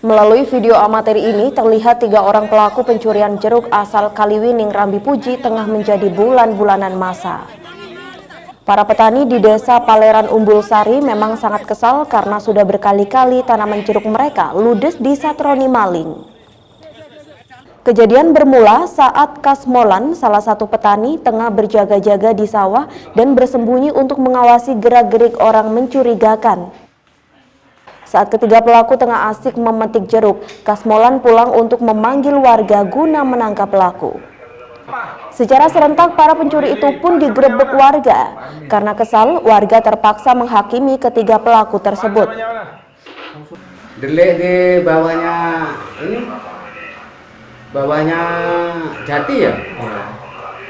Melalui video amatir ini terlihat 3 orang pelaku pencurian jeruk asal Kaliwining, Rambi Puji tengah menjadi bulan-bulanan masa. Para petani di desa Paleran Umbul Sari memang sangat kesal karena sudah berkali-kali tanaman jeruk mereka ludes disatroni maling. Kejadian bermula saat Kasmolan, salah satu petani, tengah berjaga-jaga di sawah dan bersembunyi untuk mengawasi gerak-gerik orang mencurigakan. Saat ketiga pelaku tengah asik memetik jeruk, Kasmolan pulang untuk memanggil warga guna menangkap pelaku. Secara serentak para pencuri itu pun digerebek warga. Karena kesal, warga terpaksa menghakimi ketiga pelaku tersebut. Delik di bawahnya Jati ya?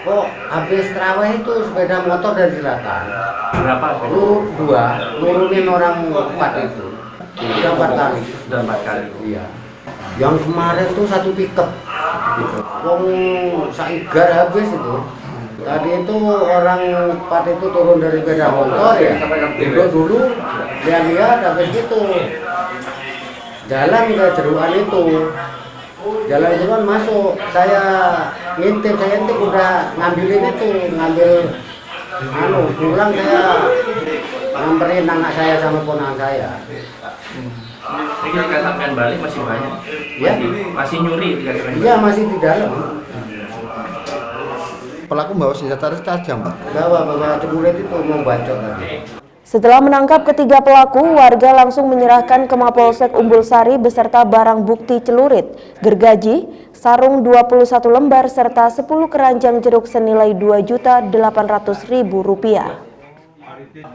Kok habis terawih itu sepeda motor dari selatan. Berapa? Nurunin orang 4 itu. Sudah 4 kali. Iya. Yang kemarin tuh 1 pickup. Wong saigar habis itu. Tadi itu orang 4 itu turun dari sepeda motor ya. Duduk dulu, lihat-lihat habis itu. Jalan ke jeruan itu. Jalan jeruan masuk. Saya ngintip udah ngambil pulang saya ngamperin anak saya sama ponakan saya. Ini kita sampean balik masih banyak. Ya? Masih nyuri dikatakan. Iya, masih di dalam. Pelaku bawa senjata tajam, Pak. Bawa celurit itu mau bacok tadi. Setelah menangkap ketiga pelaku, warga langsung menyerahkan ke Mapolsek Umbul Sari beserta barang bukti celurit, gergaji, sarung 21 lembar serta 10 keranjang jeruk senilai Rp2.800.000.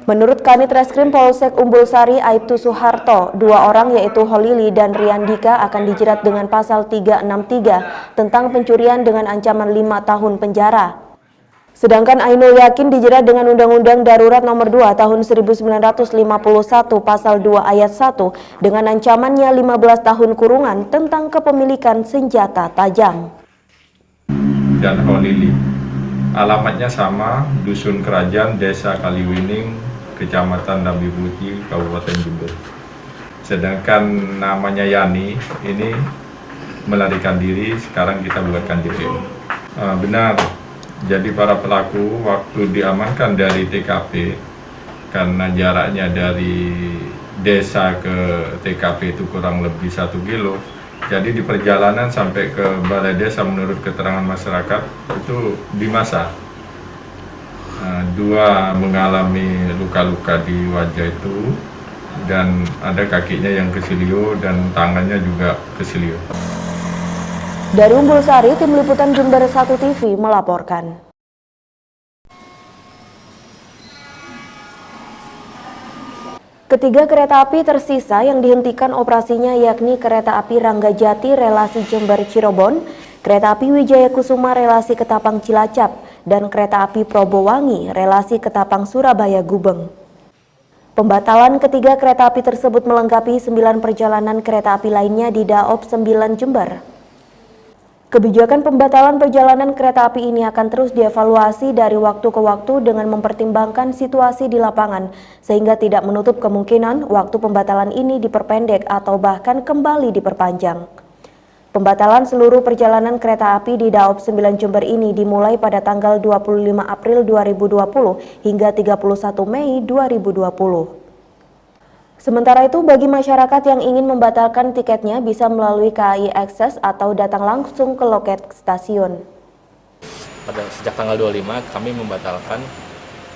Menurut Kanit Reskrim Polsek Umbul Sari Aibtu Suharto, 2 orang yaitu Holili dan Riandika akan dijerat dengan pasal 363 tentang pencurian dengan ancaman 5 tahun penjara. Sedangkan Ainul Yakin dijerat dengan Undang-Undang Darurat Nomor 2 Tahun 1951 Pasal 2 Ayat 1 dengan ancamannya 15 tahun kurungan tentang kepemilikan senjata tajam. Dan Holili, alamatnya sama, Dusun Kerajaan, Desa Kaliwining, Kecamatan Rambi Puji, Kabupaten Jember. Sedangkan namanya Yani, ini melarikan diri, sekarang kita buatkan DPO. Benar. Jadi para pelaku waktu diamankan dari TKP, karena jaraknya dari desa ke TKP itu kurang lebih 1 kilo, jadi di perjalanan sampai ke balai desa menurut keterangan masyarakat itu dimasak. 2 mengalami luka-luka di wajah itu dan ada kakinya yang kesilio dan tangannya juga kesilio. Dari Umbul Sari, tim liputan Jember 1 TV melaporkan. Ketiga kereta api tersisa yang dihentikan operasinya yakni kereta api Ranggajati relasi Jember Cirebon, kereta api Wijaya Kusuma relasi Ketapang Cilacap, dan kereta api Probowangi relasi Ketapang Surabaya Gubeng. Pembatalan ketiga kereta api tersebut melengkapi 9 perjalanan kereta api lainnya di Daop 9 Jember. Kebijakan pembatalan perjalanan kereta api ini akan terus dievaluasi dari waktu ke waktu dengan mempertimbangkan situasi di lapangan, sehingga tidak menutup kemungkinan waktu pembatalan ini diperpendek atau bahkan kembali diperpanjang. Pembatalan seluruh perjalanan kereta api di Daop 9 Jember ini dimulai pada tanggal 25 April 2020 hingga 31 Mei 2020. Sementara itu, bagi masyarakat yang ingin membatalkan tiketnya bisa melalui KAI Akses atau datang langsung ke loket stasiun. Sejak tanggal 25 kami membatalkan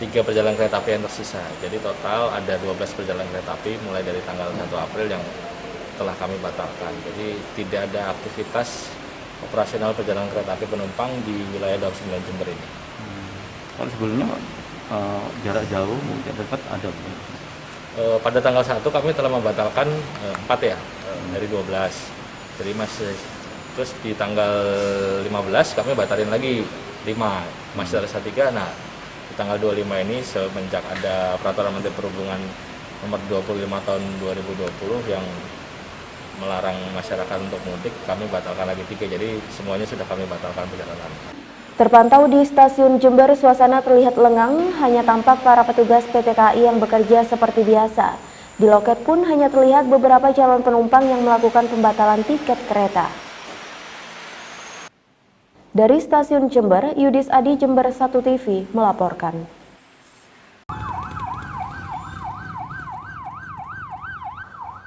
3 perjalanan kereta api yang tersisa. Jadi total ada 12 perjalanan kereta api mulai dari tanggal 1 April yang telah kami batalkan. Jadi tidak ada aktivitas operasional perjalanan kereta api penumpang di wilayah Daop 9 Jember ini. Kalau sebelumnya jarak jauh mungkin dekat ada. Pada tanggal 1 kami telah membatalkan 4 ya, dari 12. Jadi terus di tanggal 15 kami batalin lagi 5, masih tersisa 3. Nah, di tanggal 25 ini semenjak ada Peraturan Menteri Perhubungan Nomor 25 Tahun 2020 yang melarang masyarakat untuk mudik, kami batalkan lagi 3. Jadi semuanya sudah kami batalkan perjalanan. Terpantau di stasiun Jember, suasana terlihat lengang, hanya tampak para petugas PT KAI yang bekerja seperti biasa. Di loket pun hanya terlihat beberapa calon penumpang yang melakukan pembatalan tiket kereta. Dari Stasiun Jember, Yudis Adi, Jember 1 TV melaporkan.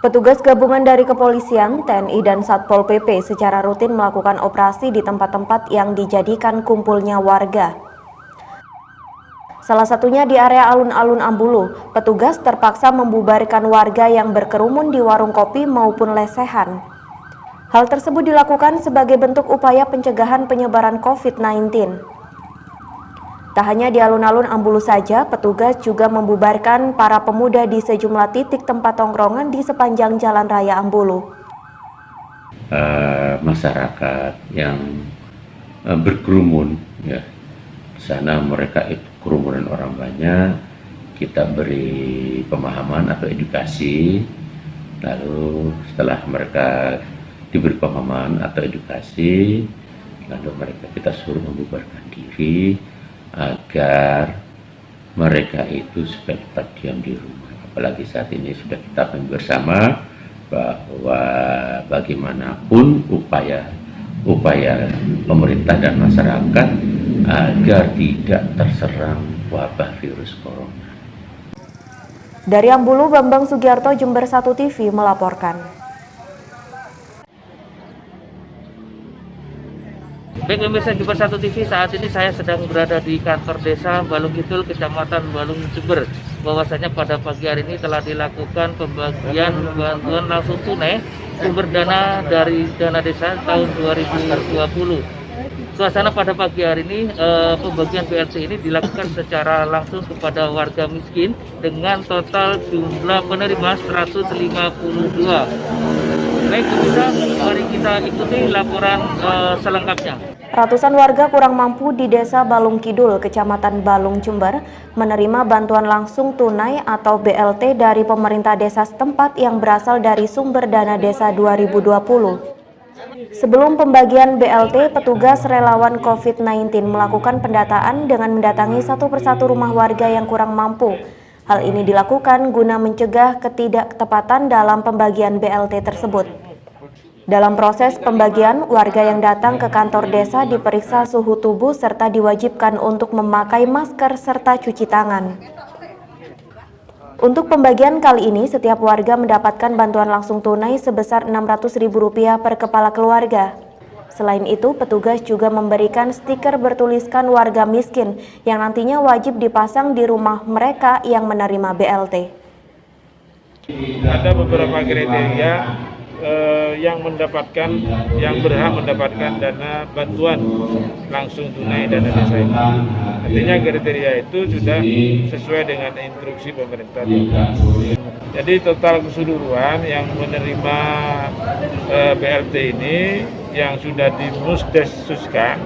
Petugas gabungan dari kepolisian, TNI, dan Satpol PP secara rutin melakukan operasi di tempat-tempat yang dijadikan kumpulnya warga. Salah satunya di area alun-alun Ambulu, petugas terpaksa membubarkan warga yang berkerumun di warung kopi maupun lesehan. Hal tersebut dilakukan sebagai bentuk upaya pencegahan penyebaran COVID-19. Tak hanya di alun-alun Ambulu saja, petugas juga membubarkan para pemuda di sejumlah titik tempat tongkrongan di sepanjang Jalan Raya Ambulu. Masyarakat yang berkerumun, ya, di sana mereka itu kerumunan orang banyak, kita beri pemahaman atau edukasi, lalu setelah mereka diberi pemahaman atau edukasi, lalu kita suruh membubarkan diri agar mereka itu supaya tetap diam di rumah. Apalagi saat ini sudah kita bersama bahwa bagaimanapun upaya pemerintah dan masyarakat agar tidak terserang wabah virus corona. Dari Ambulu, Bambang Sugiarto, Jember 1 TV melaporkan. Baik pemirsa Jember 1 TV, saat ini saya sedang berada di kantor desa Balung Kidul, Kecamatan Balung, Jember. Bahwasanya pada pagi hari ini telah dilakukan pembagian bantuan langsung tunai sumber dana dari dana desa tahun 2020. Suasana pada pagi hari ini, pembagian BLT ini dilakukan secara langsung kepada warga miskin dengan total jumlah penerima 152. Baik pemirsa, mari kita ikuti laporan selengkapnya. Ratusan warga kurang mampu di Desa Balung Kidul, Kecamatan Balung, Jember, menerima bantuan langsung tunai atau BLT dari pemerintah desa setempat yang berasal dari sumber dana desa 2020. Sebelum pembagian BLT, petugas relawan COVID-19 melakukan pendataan dengan mendatangi satu persatu rumah warga yang kurang mampu. Hal ini dilakukan guna mencegah ketidaktepatan dalam pembagian BLT tersebut. Dalam proses pembagian, warga yang datang ke kantor desa diperiksa suhu tubuh serta diwajibkan untuk memakai masker serta cuci tangan. Untuk pembagian kali ini, setiap warga mendapatkan bantuan langsung tunai sebesar Rp600.000 per kepala keluarga. Selain itu, petugas juga memberikan stiker bertuliskan warga miskin yang nantinya wajib dipasang di rumah mereka yang menerima BLT. Ada beberapa kriteria yang berhak mendapatkan dana bantuan langsung tunai dana desa ini. Artinya kriteria itu sudah sesuai dengan instruksi pemerintah. Jadi total keseluruhan yang menerima BLT ini yang sudah dimusdessuskan,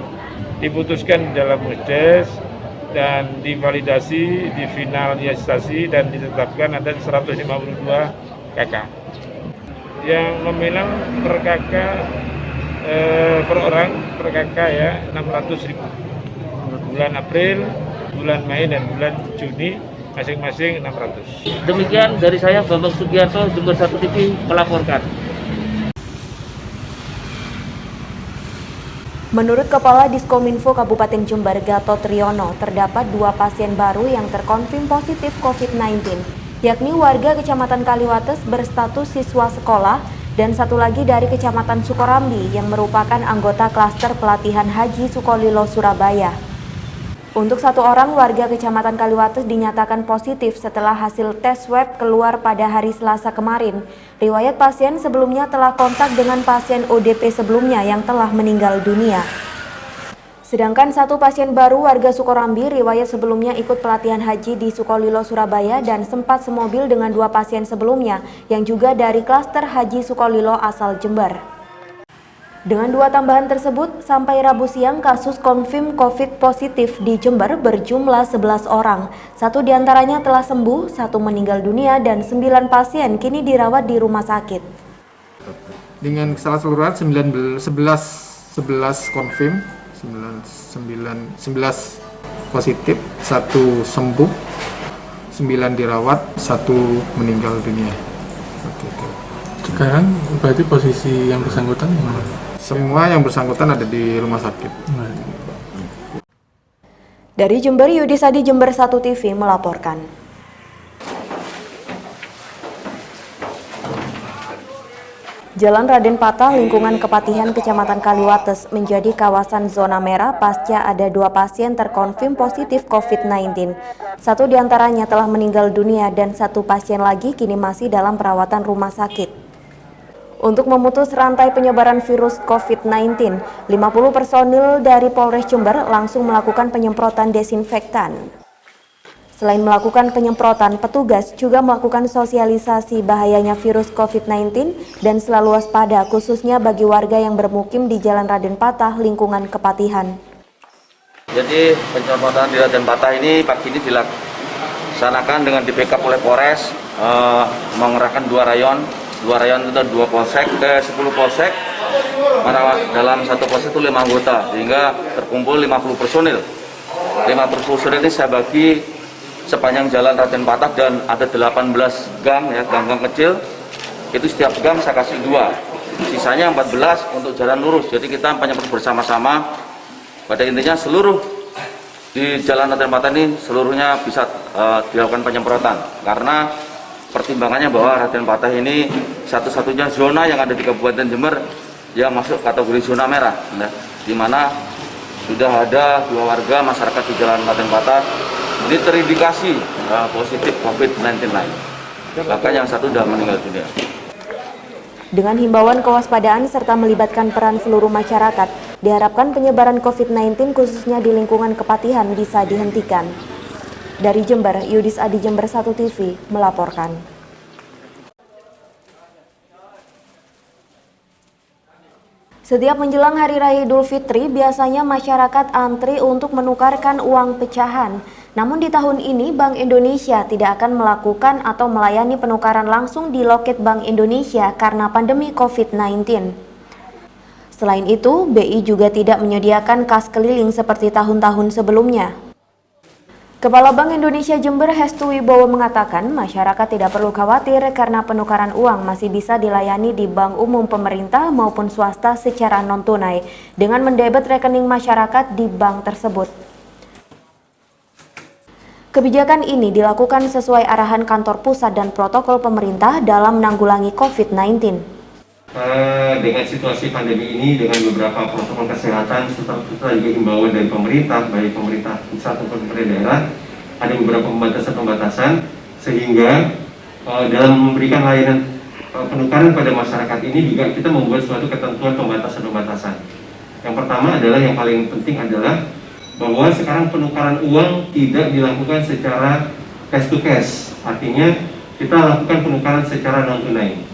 diputuskan di dalam musdes dan divalidasi, difinalisasi dan ditetapkan ada 152 KK. Yang nominal per KK per orang per KK ya 600.000. Bulan April, bulan Mei dan bulan Juni masing-masing 600. Demikian dari saya Bambang Sugiarto, Jember 1 TV melaporkan. Menurut Kepala Diskominfo Kabupaten Jember, Gatot Riono, terdapat 2 pasien baru yang terkonfirm positif COVID-19, yakni warga Kecamatan Kaliwates berstatus siswa sekolah dan satu lagi dari Kecamatan Sukorambi yang merupakan anggota klaster pelatihan haji Sukolilo, Surabaya. Untuk 1 orang warga Kecamatan Kaliwates dinyatakan positif setelah hasil tes swab keluar pada hari Selasa kemarin. Riwayat pasien sebelumnya telah kontak dengan pasien ODP sebelumnya yang telah meninggal dunia. Sedangkan 1 pasien baru warga Sukorambi riwayat sebelumnya ikut pelatihan haji di Sukolilo, Surabaya dan sempat semobil dengan 2 pasien sebelumnya yang juga dari klaster haji Sukolilo asal Jember. Dengan 2 tambahan tersebut, sampai Rabu siang kasus konfirm COVID positif di Jember berjumlah 11 orang. 1 diantaranya telah sembuh, 1 meninggal dunia, dan 9 pasien kini dirawat di rumah sakit. Dengan keseluruhan 11 konfirm, 11 positif, 1 sembuh, 9 dirawat, 1 meninggal dunia. Seperti itu. Sekarang berarti posisi yang bersangkutan gimana? Semua yang bersangkutan ada di rumah sakit. Dari Jember, Yudisadi Jember 1 TV melaporkan. Jalan Raden Patah, lingkungan Kepatihan, Kecamatan Kaliwates menjadi kawasan zona merah pasca ada 2 pasien terkonfirm positif COVID-19. 1 diantaranya telah meninggal dunia dan 1 pasien lagi kini masih dalam perawatan rumah sakit. Untuk memutus rantai penyebaran virus COVID-19, 50 personil dari Polres Jember langsung melakukan penyemprotan desinfektan. Selain melakukan penyemprotan, petugas juga melakukan sosialisasi bahayanya virus COVID-19 dan selalu waspada khususnya bagi warga yang bermukim di Jalan Raden Patah, lingkungan Kepatihan. Jadi penyemprotan di Raden Patah ini pagi ini dilaksanakan dengan di backup oleh Polres, mengerahkan 2 rayon itu 2 polsek ke 10 polsek, dalam 1 polsek itu 5 anggota, sehingga terkumpul 50 personil. 50 personil ini saya bagi sepanjang Jalan Raden Patah dan ada 18 gang ya, gang-gang kecil. Itu setiap gang saya kasih 2. Sisanya 14 untuk jalan lurus. Jadi kita penyemprot bersama-sama. Pada intinya seluruh di Jalan Raden Patah ini seluruhnya bisa dilakukan penyemprotan. Karena pertimbangannya bahwa Raden Patah ini satu-satunya zona yang ada di Kabupaten Jember yang masuk kategori zona merah, ya, di mana sudah ada 2 warga masyarakat di Jalan Raden Patah ini terindikasi positif COVID-19 lain. Bahkan yang 1 sudah meninggal dunia. Dengan himbauan kewaspadaan serta melibatkan peran seluruh masyarakat, diharapkan penyebaran COVID-19 khususnya di lingkungan Kepatihan bisa dihentikan. Dari Jember, Yudisadi Jember 1 TV melaporkan. Setiap menjelang Hari Raya Idul Fitri, biasanya masyarakat antri untuk menukarkan uang pecahan. Namun di tahun ini, Bank Indonesia tidak akan melakukan atau melayani penukaran langsung di loket Bank Indonesia karena pandemi COVID-19. Selain itu, BI juga tidak menyediakan kas keliling seperti tahun-tahun sebelumnya. Kepala Bank Indonesia Jember Hestu Wibowo mengatakan masyarakat tidak perlu khawatir karena penukaran uang masih bisa dilayani di bank umum pemerintah maupun swasta secara non-tunai dengan mendebet rekening masyarakat di bank tersebut. Kebijakan ini dilakukan sesuai arahan kantor pusat dan protokol pemerintah dalam menanggulangi COVID-19. Dengan situasi pandemi ini, dengan beberapa protokol kesehatan serta juga himbauan dari pemerintah, baik pemerintah pusat maupun pemerintah daerah, ada beberapa pembatasan-pembatasan sehingga dalam memberikan layanan penukaran pada masyarakat ini juga kita membuat suatu ketentuan pembatasan-pembatasan. Yang pertama adalah yang paling penting adalah bahwa sekarang penukaran uang tidak dilakukan secara cash to cash, artinya kita lakukan penukaran secara non tunai.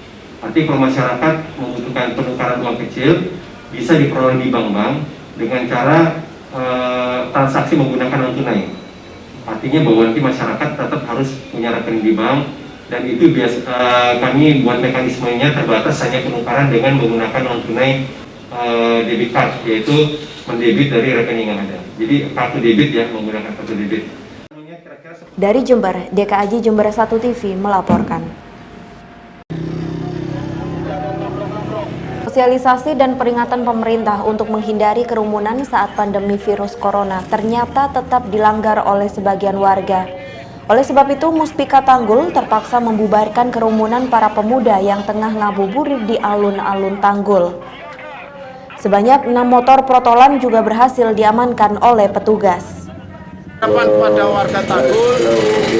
Artinya kalau masyarakat membutuhkan penukaran uang kecil bisa diperoleh di bank-bank dengan cara transaksi menggunakan non tunai. Artinya bahwa nanti masyarakat tetap harus punya rekening di bank dan itu kami buat mekanismenya terbatas hanya penukaran dengan menggunakan non tunai debit card, yaitu mendebit dari rekening yang ada. Jadi kartu debit ya, menggunakan kartu debit. Dari Jember, DKAJ Jember 1 TV melaporkan. Sosialisasi dan peringatan pemerintah untuk menghindari kerumunan saat pandemi virus corona ternyata tetap dilanggar oleh sebagian warga. Oleh sebab itu, Muspika Tanggul terpaksa membubarkan kerumunan para pemuda yang tengah ngabuburit di alun-alun Tanggul. Sebanyak 6 motor protolan juga berhasil diamankan oleh petugas. Kepada warga Tanggul,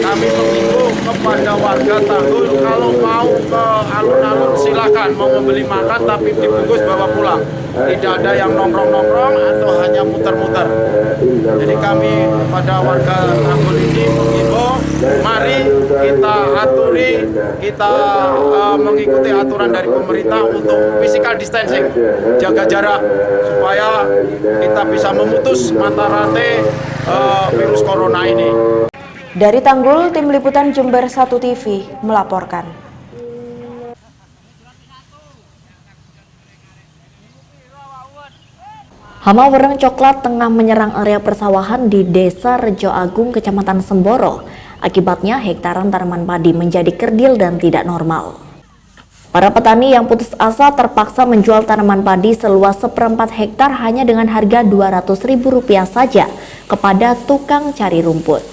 kami menghimbau kepada warga Tanggul kalau mau ke alun-alun silakan, mau membeli makan tapi dibungkus bawa pulang. Tidak ada yang nongkrong-nongkrong atau hanya muter-muter. Jadi kami pada warga Tanggul ini menghimbau, mari kita aturi, kita mengikuti aturan dari pemerintah untuk physical distancing, jaga jarak supaya kita bisa memutus mata rantai virus corona ini. Dari Tanggul, Tim Liputan Jember 1 TV melaporkan. Hama wereng coklat tengah menyerang area persawahan di Desa Rejo Agung, Kecamatan Semboro. Akibatnya hektaran tanaman padi menjadi kerdil dan tidak normal. Para petani yang putus asa terpaksa menjual tanaman padi seluas 1/4 hektar hanya dengan harga Rp200.000 saja kepada tukang cari rumput.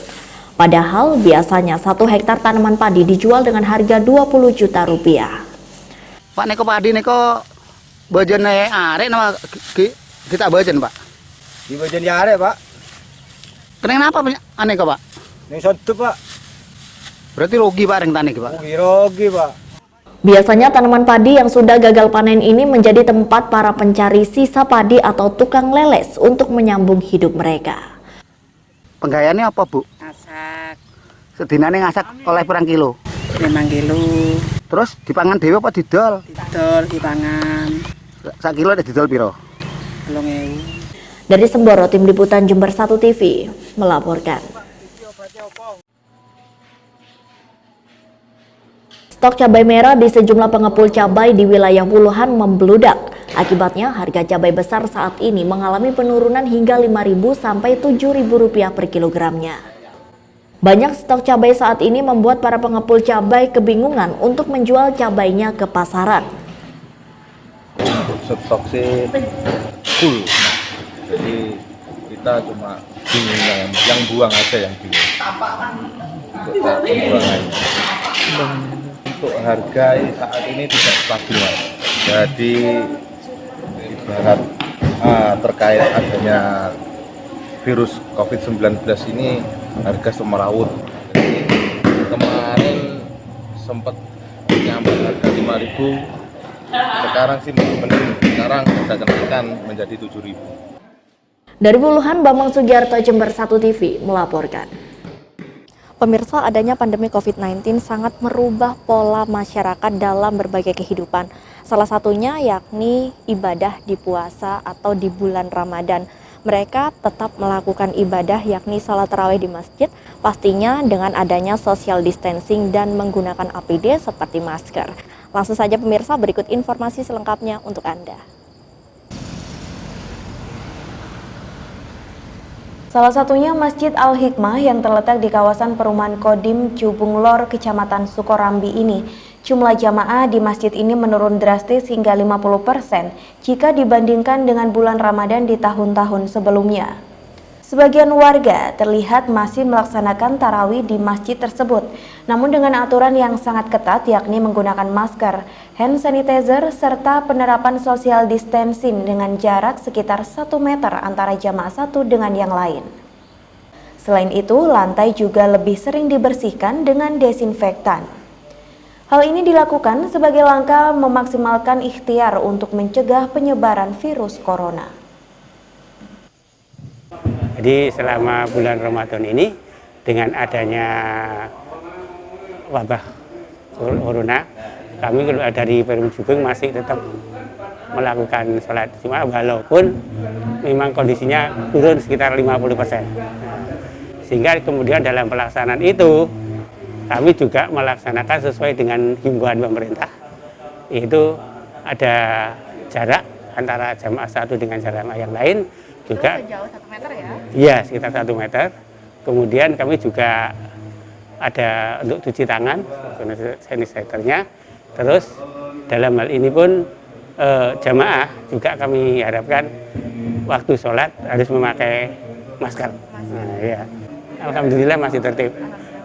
Padahal biasanya 1 hektar tanaman padi dijual dengan harga Rp20 juta. Pak neko padi neko bagian arek nama kita bagian Pak. Di bagian arek Pak. Kenapa aneh kok Pak? Ini satu Pak. Berarti rugi Pak yang tani Pak? Rugi Pak. Biasanya tanaman padi yang sudah gagal panen ini menjadi tempat para pencari sisa padi atau tukang leles untuk menyambung hidup mereka. Penggayaannya apa Bu? Ngasak. Sedinane ngasak oleh pirang kilo? 5 kilo. Terus dipangan dewe apa didol? Didol, dipangan. Sak kilo ada didol piro? 8.000. Dari Semboro, Tim Liputan Jember 1 TV melaporkan. Stok cabai merah di sejumlah pengepul cabai di wilayah Wuhan membludak. Akibatnya harga cabai besar saat ini mengalami penurunan hingga Rp5.000 sampai Rp7.000 per kilogramnya. Banyak stok cabai saat ini membuat para pengepul cabai kebingungan untuk menjual cabainya ke pasaran. Stok sih full, jadi kita cuma bingung yang buang aja yang bingung. Untuk pembuangan. Untuk harga saat ini tidak stabil, jadi ibarat terkait adanya virus COVID-19 ini harga semeraut. Jadi kemarin sempat nyampe harga 5.000, sekarang sih mending sekarang sudah kenaikan menjadi 7.000. Dari Wuhan, Bambang Sugiarto, Jember 1 TV melaporkan. Pemirsa, adanya pandemi COVID-19 sangat merubah pola masyarakat dalam berbagai kehidupan. Salah satunya yakni ibadah di puasa atau di bulan Ramadan. Mereka tetap melakukan ibadah yakni salat tarawih di masjid, pastinya dengan adanya social distancing dan menggunakan APD seperti masker. Langsung saja pemirsa, berikut informasi selengkapnya untuk Anda. Salah satunya Masjid Al-Hikmah yang terletak di kawasan perumahan Kodim Cubung Lor, Kecamatan Sukorambi ini. Jumlah jamaah di masjid ini menurun drastis hingga 50% jika dibandingkan dengan bulan Ramadan di tahun-tahun sebelumnya. Sebagian warga terlihat masih melaksanakan tarawih di masjid tersebut, namun dengan aturan yang sangat ketat yakni menggunakan masker, hand sanitizer, serta penerapan social distancing dengan jarak sekitar 1 meter antara jamaah satu dengan yang lain. Selain itu, lantai juga lebih sering dibersihkan dengan desinfektan. Hal ini dilakukan sebagai langkah memaksimalkan ikhtiar untuk mencegah penyebaran virus corona. Jadi selama bulan Ramadan ini dengan adanya wabah corona, kami dari Perum Jubeng masih tetap melakukan sholat Jumat walaupun memang kondisinya turun sekitar 50%. Sehingga kemudian dalam pelaksanaan itu kami juga melaksanakan sesuai dengan himbauan pemerintah, yaitu ada jarak antara jamaah satu dengan jamaah yang lain. Juga sejauh 1 meter ya? Iya, sekitar 1 meter. Kemudian kami juga ada untuk cuci tangan, sanitizer-nya. Terus dalam hal ini pun jamaah juga kami harapkan waktu sholat harus memakai masker. Nah, ya. Alhamdulillah masih tertib.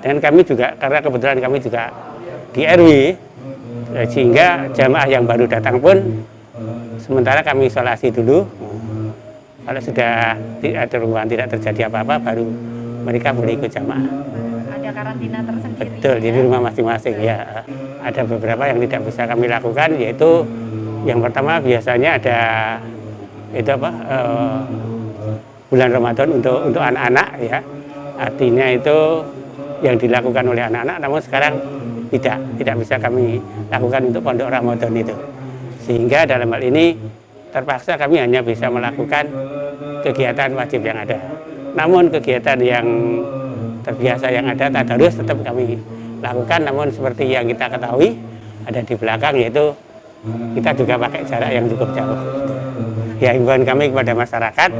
Dan kami juga, karena kebetulan kami juga di RW, sehingga jamaah yang baru datang pun sementara kami isolasi dulu. Kalau sudah ada ruangan tidak terjadi apa-apa, baru mereka boleh ikut jamaah. Ada karantina tersendiri. Betul, jadi rumah masing-masing ya. Ada beberapa yang tidak bisa kami lakukan, yaitu yang pertama biasanya ada itu bulan Ramadan untuk anak-anak ya. Artinya itu yang dilakukan oleh anak-anak, namun sekarang tidak bisa kami lakukan untuk pondok Ramadan itu. Sehingga dalam hal ini terpaksa kami hanya bisa melakukan kegiatan wajib yang ada. Namun kegiatan yang terbiasa yang ada, tadarus tetap kami lakukan, namun seperti yang kita ketahui ada di belakang, yaitu kita juga pakai jarak yang cukup jauh. Ya, himbauan kami kepada masyarakat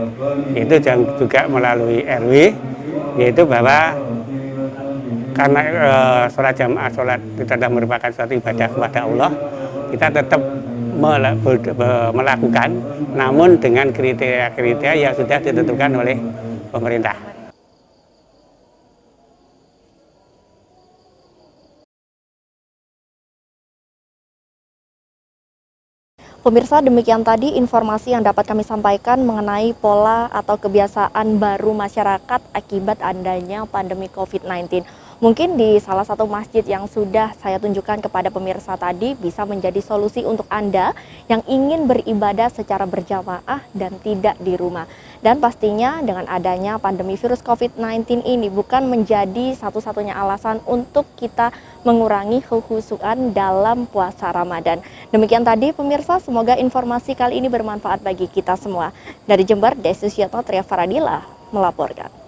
itu juga melalui RW, yaitu bahwa karena sholat jamaah, sholat itu adalah merupakan suatu ibadah kepada Allah, kita tetap melakukan, namun dengan kriteria-kriteria yang sudah ditentukan oleh pemerintah. Pemirsa, demikian tadi informasi yang dapat kami sampaikan mengenai pola atau kebiasaan baru masyarakat akibat adanya pandemi COVID-19. Mungkin di salah satu masjid yang sudah saya tunjukkan kepada pemirsa tadi bisa menjadi solusi untuk Anda yang ingin beribadah secara berjamaah dan tidak di rumah. Dan pastinya dengan adanya pandemi virus COVID-19 ini bukan menjadi satu-satunya alasan untuk kita mengurangi kekhusyuan dalam puasa Ramadan. Demikian tadi pemirsa, semoga informasi kali ini bermanfaat bagi kita semua. Dari Jember, Desi Syetno Tria Faradila melaporkan.